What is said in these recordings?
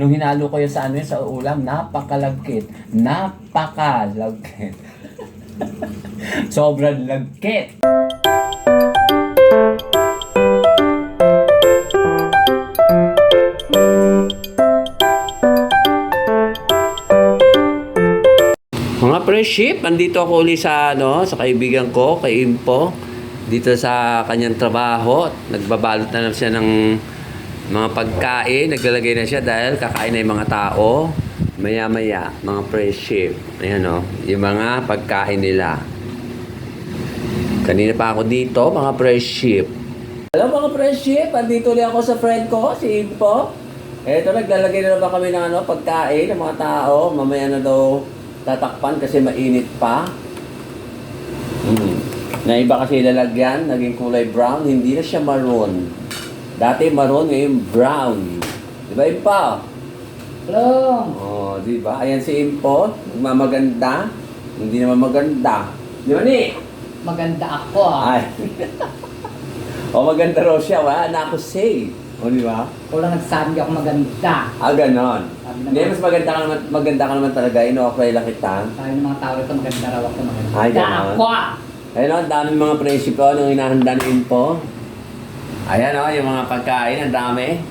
Nung hinalo ko yun sa ano yun, sa ulam, napakalagkit. Napakalagkit. Sobrang lagkit. Mga friendship, andito ako uli sa sa kaibigan ko, kay Impo. Dito sa kanyang trabaho. Nagbabalot na lang siya ng mga pagkain. Naglalagay na siya dahil kakain na yung mga tao. Maya-maya, mga friendship. Ayan yung mga pagkain nila. Kanina pa ako dito, mga friendship. Hello mga friendship, andito ulit ako sa friend ko, si Impo. Eto, naglalagay na ba kami ng pagkain ng mga tao. Mamaya na daw tatakpan kasi mainit pa. Na iba kasi lalagyan, naging kulay brown, hindi na siya maroon. Dati maroon, ngayon brown. Di ba Impo? Hello! Oh, di ba? Ayan si Impo, maganda. Hindi naman maganda. Di ba ni? Maganda ako Ay. O maganda raw siya, wala na ako say. O di ba? Wala nagsabi ako maganda. Ganon. Sabi Hindi, mas maganda ka naman talaga. Ino-okay lang kita. Sabi ng mga tao ito, maganda raw ako maganda. Ay, ganon. Ako! Ayun ang dami mga presyo ko nung hinahanda ni Impo. Ayan yung mga pagkain, ang dami.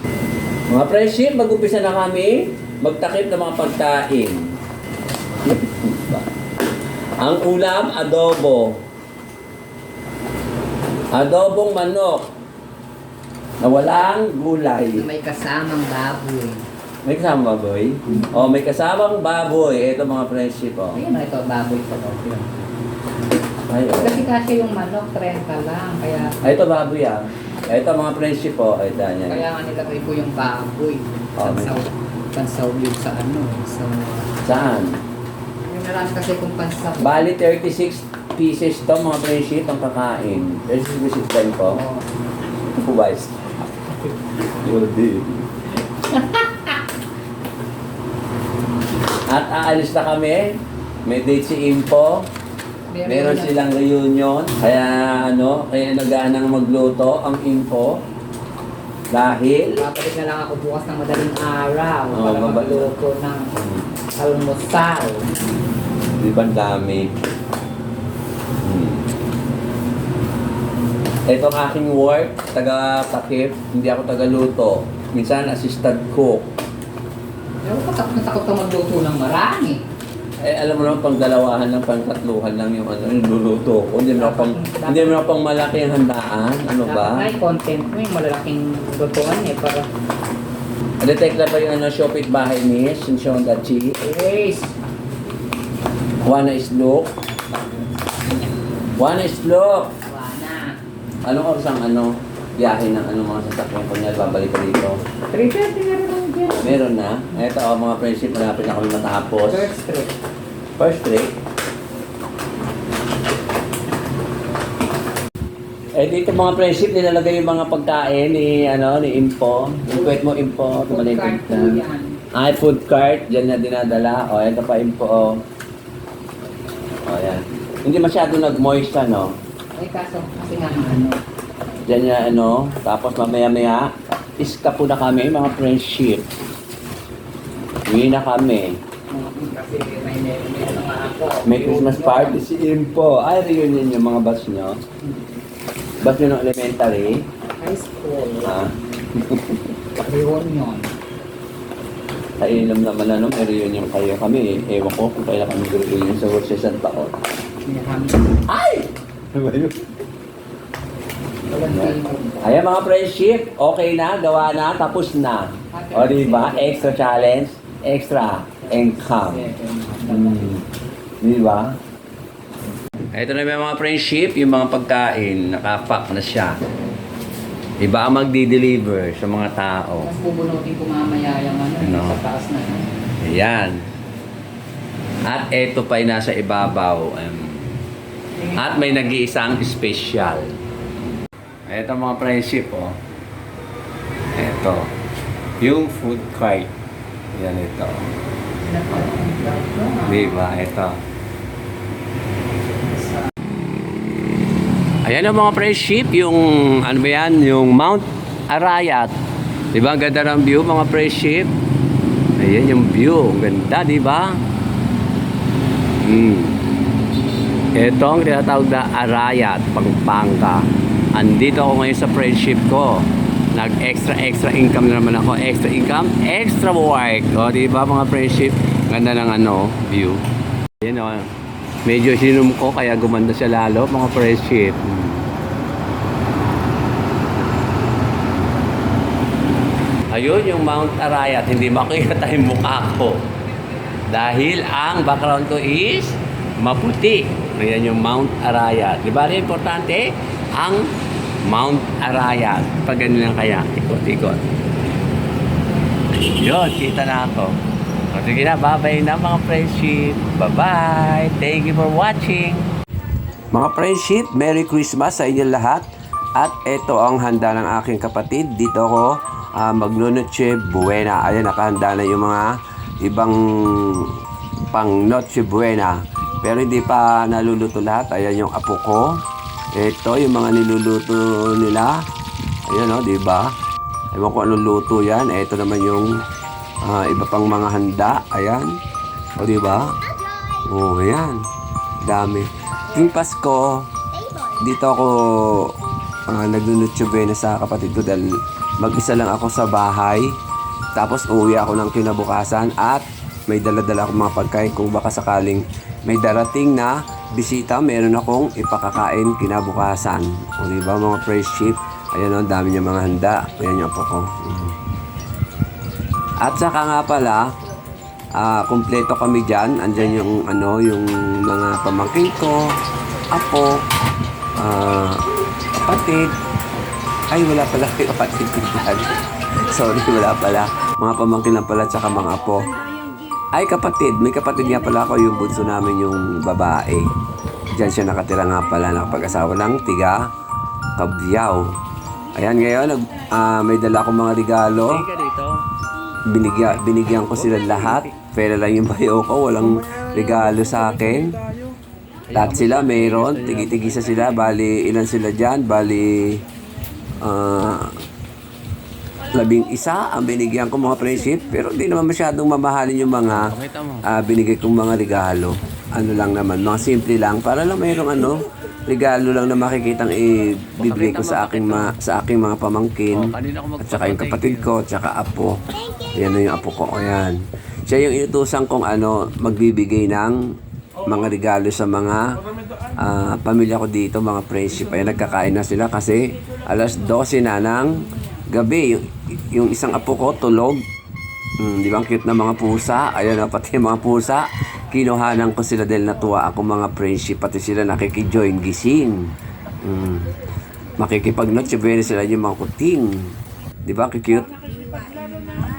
Mga presyo, mag-umpisa na kami magtakip ng mga pagkain. Ang ulam, adobo. Adobong manok na walang gulay. May kasamang baboy. May kasamang baboy? O, may kasamang baboy. Ito mga presyo ko. Ayun na ito, baboy ko. Ay, Kasi kasi yung manok, 30 lang. Kaya ito baboy Ito mga presyo po. Ito yan. kaya nga nilagay ko yung baboy. Pansaw yun sa sa... Saan? Yung nalang kasi kung pansaw. Bali 36 pieces to mga presyo ang kakain. 36 pieces din po. Kubays. Yodi. At aalis na kami. May date si Impo. Meron silang reunion. Kaya kaya naghahanang magluto ang Impo. Dahil Babalik na lang ako bukas ng madaling araw para babalik. magluto ng almusal. di ba ang dami? Ito ang aking work, taga-takip, hindi ako taga-luto. Minsan assistant cook. Pero takot na takot ka magluto ng marami. Alam mo naman, pang dalawahan lang, pang tatluhan lang yung yung luluto ko. Hindi mo na pang malaki ang handaan. Ano ba? Dapat may content mo yung malalaking lutuan para... Detect na ba yung Shopee bahay ni Sinshon Dachi? Yes! One is look. One is look. Wana. Anong oras ang biyahe ng mga sasakyan ko niya? Babalik ka dito. 3:30 na rin dyan. Meron na. Ito mga friendship, malapit na kami matapos. Third street. First trip. Dito mga friendship, nilalagay yung mga pagkain ni Impo. Yung kwet mo, Impo. Food cart po yan. Ay, food cart. Diyan na dinadala. Ito pa, Impo. Yan. Hindi masyado nag-moist, Ay kaso, kasi nga Diyan niya, Tapos mamaya-maya, iska po na kami, mga friendship. Uwi na kami. kasi may ano nga ako. May Christmas party si Impo. Ay, reunion yung mga batch nyo. Batch nyo ng elementary. High school. Sa Reunion. ilam naman may reunion kayo kami. Ewan ko kung kailan kami reunion sa work sa taon. May kami. Ay! Ano ba yun? Walang tingin. Ayan mga friendship, okay na, gawa na, tapos na. O diba? Extra challenge, extra income. Diba? Ito na yung mga friendship, yung mga pagkain, nakapack na siya. Iba ang magdi-deliver sa mga tao. Mas bubunutin ko mamaya yung sa taas na. Ayan. At ito pa yung nasa ibabaw. At may nag-iisang special. Ito mga friendship, Ito. Yung food cart. Yan ito. Diba? Ito. Ayan ang mga friendship, yung yung Mount Arayat. Diba? Ang ganda ng view mga friendship. Ayan yung view. Ang ganda, di ba? Ito ang tinatawag na Arayat, Pampanga. Andito ako ngayon sa friendship ko. Nag-extra income na naman ako. Extra income, extra work. O, di ba mga friendship? Ganda ng view. Ayan o. Medyo sinum ko kaya gumanda siya lalo, mga friendship. Ayun yung Mount Arayat. Hindi makikita yung mukha ko. Dahil ang background ko is maputi. Ayan yung Mount Arayat. Di ba rin importante? Ang Mount Arayat. Pag ganun lang kaya, ikot-ikot. Yun, kita na ako. O, sige na, bye-bye na mga friendship. Bye-bye. Thank you for watching. Mga friendship, Merry Christmas sa inyong lahat. At ito ang handa ng aking kapatid. Dito ako magno-Noche Buena. Ayan, nakahanda na yung mga ibang pang Noche Buena. Pero hindi pa naluluto lahat. Ayan yung apo ko. Ito yung mga niluluto nila. Ayan o, diba? Ewan ko anong luto yan. Ito naman yung iba pang mga handa. Ayan. O, diba? O, ayan. Dami. Yung Pasko, dito ako nag-Noche Buena sa kapatid ko dahil mag-isa lang ako sa bahay. Tapos uwi ako ng kinabukasan at may dala-dala akong mga pagkain kung baka sakaling may darating na bisita, meron akong ipakakain kinabukasan. O diba mga friendship? Ayan o, dami niya mga handa. Ayan yung apo ko. At saka nga pala, kumpleto kami dyan. Andyan yung yung mga pamangkin ko, apo, kapatid. Ay, wala pala yung kapatid ko dyan. Sorry, wala pala. Mga pamangkin lang pala, tsaka mga apo. Ay, kapatid. May kapatid nga pala ako, yung bunso namin yung babae. Diyan siya nakatira nga pala, nakapag-asawa ng tiga Kabyaw. Ayan, ngayon, may dala akong mga regalo. Binigyan ko sila lahat. Pero lang yung bayo ko, walang regalo sa akin. Lahat sila mayroon, tigi-tigisa sila. Bali, ilan sila dyan? Bali, 11 ang binigyan ko mga friendship, pero hindi naman masyadong mamahalin yung mga binigay kong mga regalo. Ano lang naman, mga simple lang para lang mayroong regalo lang na makikitang ibibigay ko sa aking mga pamangkin at saka yung kapatid ko at saka apo. Ayan na yung apo ko. Ayan. Siya yung inutusan kong magbibigay ng mga regalo sa mga pamilya ko dito, mga friendship. Ayan, nagkakain na sila kasi alas 12 na ng gabi. Yung isang apo ko tulog. Di ba ang cute na mga pusa? Ayan na, pati yung mga pusa. Kinuhanan ko sila dahil natuwa ako mga friendship. Pati sila nakikijoin gising. Makikipag-Noche Buena sila yung mga kuting. Di ba? Cute.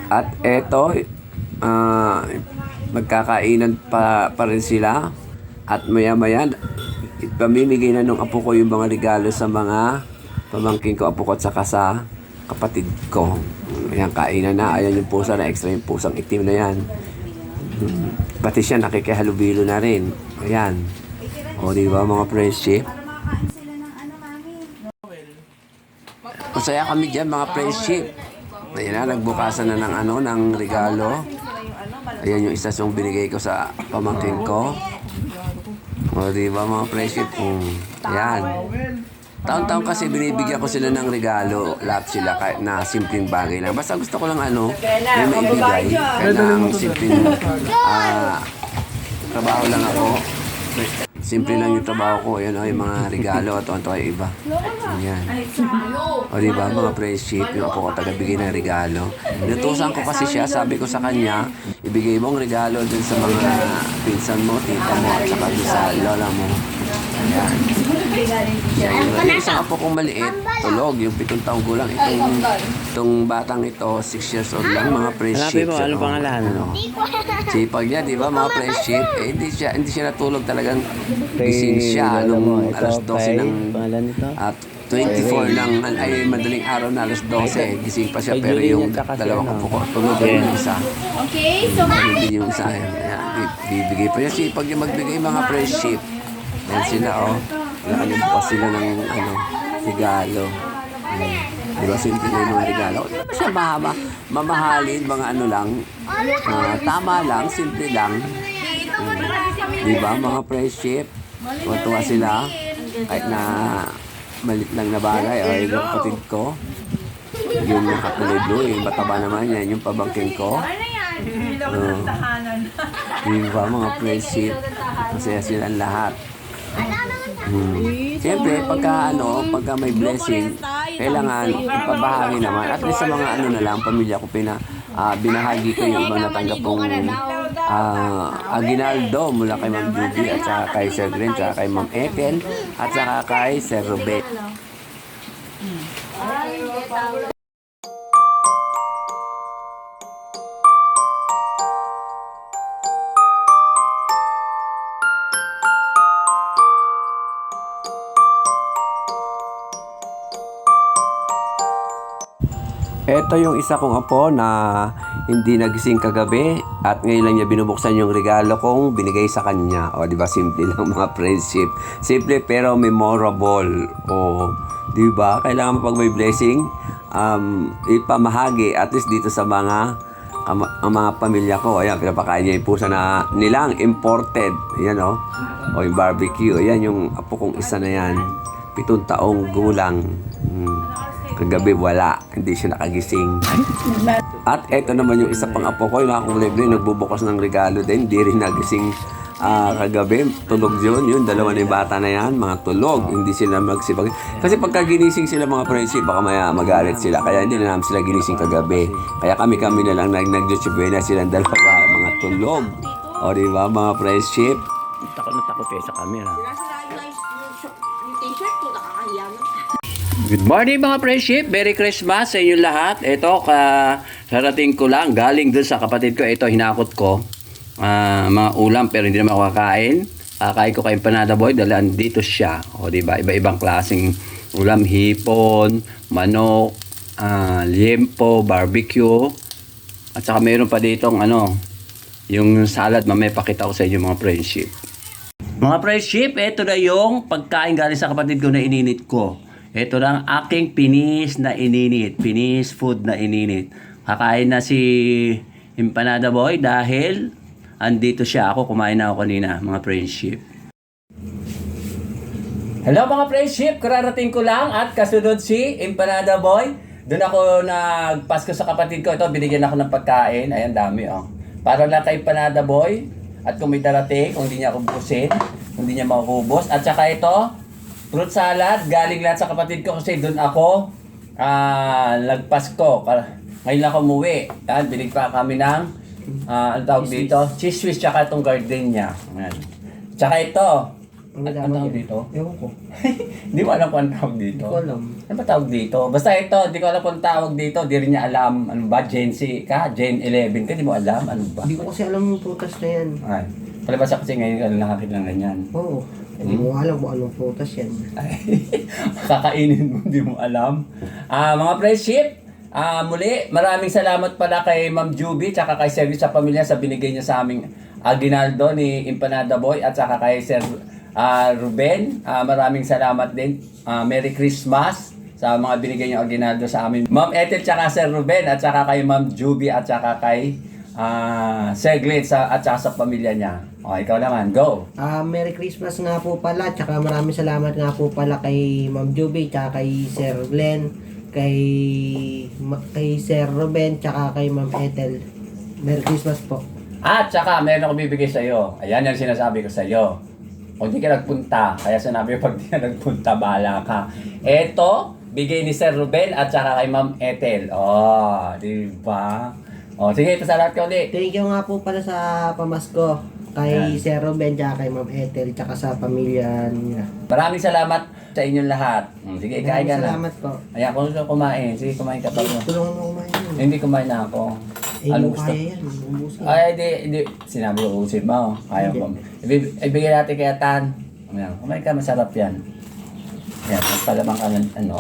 At eto, magkakainan pa rin sila. At maya-maya, pamimigay na nung apo ko yung mga regalo sa mga pamangkin ko, apo ko at saka sa kapatid ko. Ayan, kainan na. Ayan yung pusa na extra, yung pusang itim na yan. Pati siya nakikihalubilo na rin. Ayan. O, di ba mga friendship? Masaya kami dyan mga friendship. Ayan na, nagbukasan na ng regalo. Ayan yung isa yung binigay ko sa pamangkin ko. O, di ba mga friendship? Ayan. Taon-taon kasi binibigyan ko sila ng regalo, lahat sila kahit na simpleng bagay lang. Basta gusto ko lang may maibigay. Kahit na ang simpleng trabaho lang ako. Simple lang yung trabaho ko. Ayan yung mga regalo at tuwan-tuwa yung iba. Ayan. O diba mga friendship, yung apo ko tagabigay ng regalo. Inutusan ko kasi siya, sabi ko sa kanya, ibigay mo ang regalo dun sa mga pinsan mo, tita mo, at saka dun sa lola mo. Ayan. Yung isang apo kong maliit, tulog, yung 7 taong gulang. Itong batang ito, 6 years old lang, mga friendship. Hanapin mo, ano pangalan? Sipag niya, di ba, mga friendship? Hindi siya natulog talagang gising siya nung alas 12 ng at 24 ng madaling araw na alas 12, gising pa siya, pero yung dalawang apo ko, tulog yung isa. Okay, so Hindi yung isa, bibigay pa niya. Sipag niya magbigay mga friendship. Yan sila, Wala bukas sila ng regalo. Di ba, simple na yung mga regalo. Hindi naman siya mamahalin, mga ano lang. Tama lang, simple lang. Di ba, mga friendship. Tuwa sila. Kahit na malit lang na bagay. O, yung kapatid ko. Yung katulad doon, yung mataba naman yan, yung pabangking ko. Di ba, mga friendship. Masaya silang lahat. Siyempre, pagka may blessing, kailangan ipabahagi naman. At least sa mga ano na lang, pamilya ko, binahagi ko yung ibang natanggap kong aguinaldo mula kay Ma'am Judy at saka kay Sir Glenn, saka kay Ma'am Ethel, at saka kay Sir Ruben. Ito yung isa kong apo na hindi nagising kagabi at ngayon lang niya binubuksan yung regalo kong binigay sa kanya. O, di ba? Simple lang mga friendship. Simple pero memorable. O, di ba? Kailangan pag may blessing, ipamahagi at least dito sa mga pamilya ko. Ayan, pinapakain niya yung pusa na nilang imported. Ayan, o. O, yung barbecue. Ayan, yung apo kong isa na yan. 7 taong gulang. Kagabi wala, hindi siya nakagising. At eto naman yung isa pang apo ko, yung nakakulay blue, nagbubukas ng regalo din, hindi rin nagising kagabi. Tulog yun, dalawa na yung bata na yan, mga tulog, hindi sila magsipag. Kasi pagka ginising sila mga friendship, baka maya magalit sila, kaya hindi na namin sila ginising kagabi. Kaya kami na lang nag-YouTube na silang dalawa, mga tulog. O diba, mga friendship? Takot na takot sa camera. Good morning mga friendship, Merry Christmas sa inyo lahat. Ito, sarating ko lang, galing dun sa kapatid ko. Ito, hinakot ko. Mga ulam, pero hindi naman ako kakain. Kakain ko kay Empanada Boy, dahil dito siya. O, diba? Iba-ibang klaseng ulam, hipon, manok, liempo, barbecue. At saka mayroon pa ditong yung salad. Mamaya pakita ko sa inyo mga friendship. Mga friendship, ito na yung pagkain galing sa kapatid ko na ininit ko. Ito lang aking pinis na ininit. Pinis food na ininit. Kakain na si Empanada Boy dahil andito siya. Ako, kumain na ako kanina, mga friendship. Hello mga friendship! Kararating ko lang at kasunod si Empanada Boy. Doon ako nagpasko sa kapatid ko. Ito, binigyan ako ng pagkain. Ayan, dami Para lang kay Empanada Boy. At kung may darating, kung hindi niya ako busin, kung hindi niya maubos. At saka ito, fruit salad, galing lahat sa kapatid ko kasi doon ako nagpasko. Ngayon lang ako umuwi. Yan, binig pa kami ng ano tawag dito? Cheese Swiss, tsaka itong gardenia. Yan. Tsaka ito. Ano tawag dito? Ewan ko. Hindi mo alam kung ano tawag dito. Hindi ko alam. Ano ba tawag dito? Basta ito, hindi ko alam kung tawag dito. Di rin niya alam. Ano ba? Gen Z ka? Gen 11 ka? Di mo alam? Ano ba? Hindi ko kasi alam yung prutas na yan. Ay. Palabas kasi ngayon nakakit lang ganyan. Oo. Hindi mo alam kung anong prutas yan. Kakainin mo, hindi mo alam. Mga friendship, muli, maraming salamat pala kay Ma'am Juby tsaka kay Sir sa pamilya sa binigay niya sa aming aguinaldo ni Empanada Boy at saka kay Sir Ruben. Maraming salamat din. Merry Christmas sa mga binigay niyo aguinaldo sa amin. Ma'am Ethel tsaka Sir Ruben at saka kay Ma'am Juby at saka kay Sir Glenn at saka sa pamilya niya. O, ikaw naman, go! Merry Christmas nga po pala, tsaka maraming salamat nga po pala kay Ma'am Juby, tsaka kay Sir Glenn, kay Sir Ruben, tsaka kay Ma'am Ethel. Merry Christmas po. At tsaka, meron ako bibigay sa iyo. Ayan yung sinasabi ko sa iyo. Kung di ka nagpunta, kaya sinabi ko pag di ka nagpunta, bahala ka. Ito, bigay ni Sir Ruben at tsaka kay Ma'am Ethel. Oh, di ba? Oh, sige, pasalamat ka ulit. Thank you nga po pala sa pamasko kay Sir Ruben, tsaka kay Ma'am Ethel, tsaka sa pamilya nila. Maraming salamat sa inyong lahat. Sige, kain ka na. Salamat po. Ayan, kung gusto kumain, sige, kumain ka pa. Tulungan mo kumain yun. Hindi, kumain na ako. Hindi mo kaya yan. Ubusin. Ay, hindi. Sinabi ko, usin mo. Kaya ko. Ibigay natin kay Tan. Ayan, kumain ka, masarap yan. Ayan, magpalamang ka ng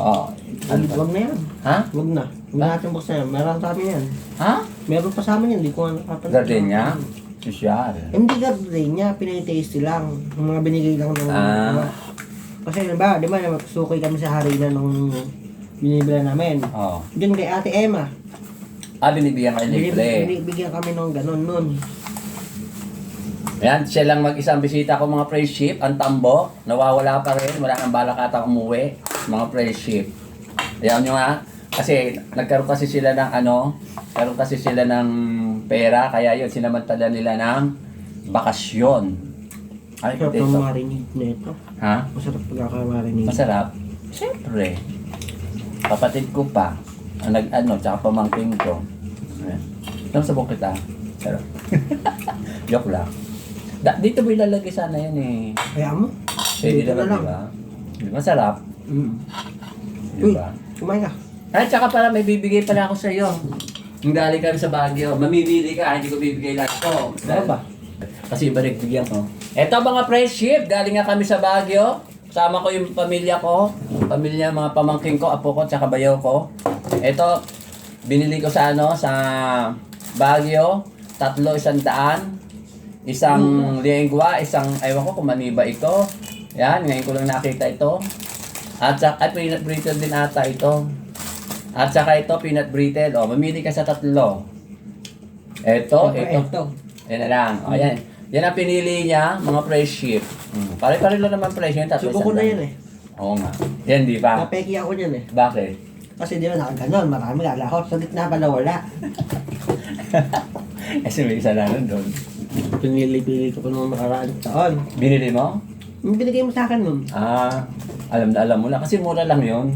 Wag na yan. Ha? Wag na. Huwag natin buksan yan. Meron sa amin yan. Ha? Meron pa sa amin yan. Hindi ko nakapanood. Gardenia? Sosyal. Hindi gardenia. Pinay-taste lang. Yung mga binigay lang ng... Kasi di ba, suki kami sa harina nung Binibila namin. Oh. Diyan kay Ate Emma. Binibigyan kayo libre. Binibigyan kami ng ganun nun. Ayan, siya lang mag-isang bisita ko mga praise ship. Ang tambo, nawawala pa rin. Wala nang balak ata umuwi. Mga praise ship. Ayan nyo nga. Kasi nagkaroon kasi sila ng nagkaroon kasi sila ng pera. Kaya yun, sinamantala nila ng bakasyon. Ay, Masarap ito. ang marinade na ito. Ha? Masarap pagkakamarinade. Masarap? Siyempre. Kapatid ko pa. Ang tsaka pamangking ko. Ayan. Alam sa bukit Sarap. Joke lang. Dito mo ilalagay sana yan eh. Kaya mo? Pwede Dito naman, na lang. diba? Masarap. Diba? Kumain ka. At saka pala may bibigay pala ako sa iyo. Nung galing kami sa Baguio, mamimili ka, hindi ko bibigay lahat ko. Ano ba? Kasi iba bigyan ko. Eto mga fresh ship, galing nga kami sa Baguio. Sama ko yung pamilya ko, pamilya, mga pamangking ko, apo ko, tsaka bayaw ko. Eto, binili ko sa sa Baguio, 300, isang lengua, isang, ewan ko kung maniba ito. Yan, ngayon ko lang nakita ito. At saka, peanut brittle din ata ito. At saka ito, peanut brittle. O, mamili ka sa 3. Ito. Yan na lang. O, yan. Yan ang pinili niya, mga fresh ship. Pare-pare lang naman fresh yun. Subo ko na yan eh. Oo nga. Yan, di ba? Napeki ako yan eh. Bakit? Kasi di ba nakaganon, marami lalakot. Sa gitna pala wala. Kasi may isa lang doon. Pinili-pili ko pa nung nakaraang taon. Binili mo? Yung binigay mo sa akin nun. Alam na alam mo na. Kasi mura lang yun.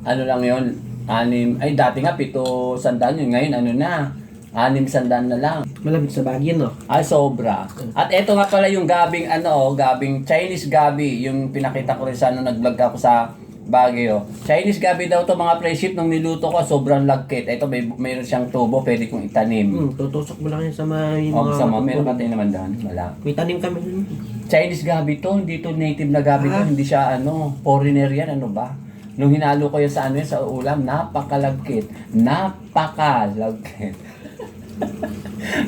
Ano lang yun? 6, ay dati nga 700 yun. Ngayon ano na? 600 na lang. Malamig sa Baguio, no? Ay, sobra. At eto nga pala yung gabing gabing Chinese gabi. Yung pinakita ko rin sa nag-vlog ako sa Baguio. Chinese gabi daw to mga fresh ship nung niluto ko, sobrang lagkit. Ito mayroon siyang tubo, pwede kong itanim. Tutusok mo lang yan sa mga... Sama, meron ka tayo naman doon. Wala. May tanim kami dun. Chinese gabi to, hindi to native na gabi to, hindi siya foreigner yan, ano ba? Nung hinalo ko yan sa sa ulam, napakalagkit. Napakalagkit.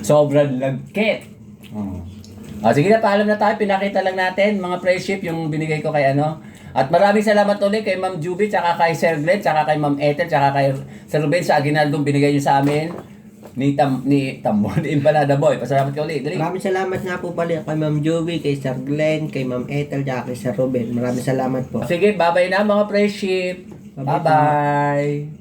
Sobrang lagkit. Sige na, paalam na tayo. Pinakita lang natin, mga fresh ship, yung binigay ko kay At maraming salamat ulit kay Ma'am Juby, tsaka kay Sir Glenn, tsaka kay Ma'am Ethel, tsaka kay Sir Ruben sa aginaldong binigay niyo sa amin. Ni Tambo, ni Empanada Boy. Pasalamat ka ulit. Dali. Maraming salamat nga po pala kay Ma'am Joey, kay Sir Glenn, kay Ma'am Ethel, tsaka kay Sir Ruben. Maraming salamat po. Sige, bye-bye na mga fresh ship. Bye-bye. Bye-bye.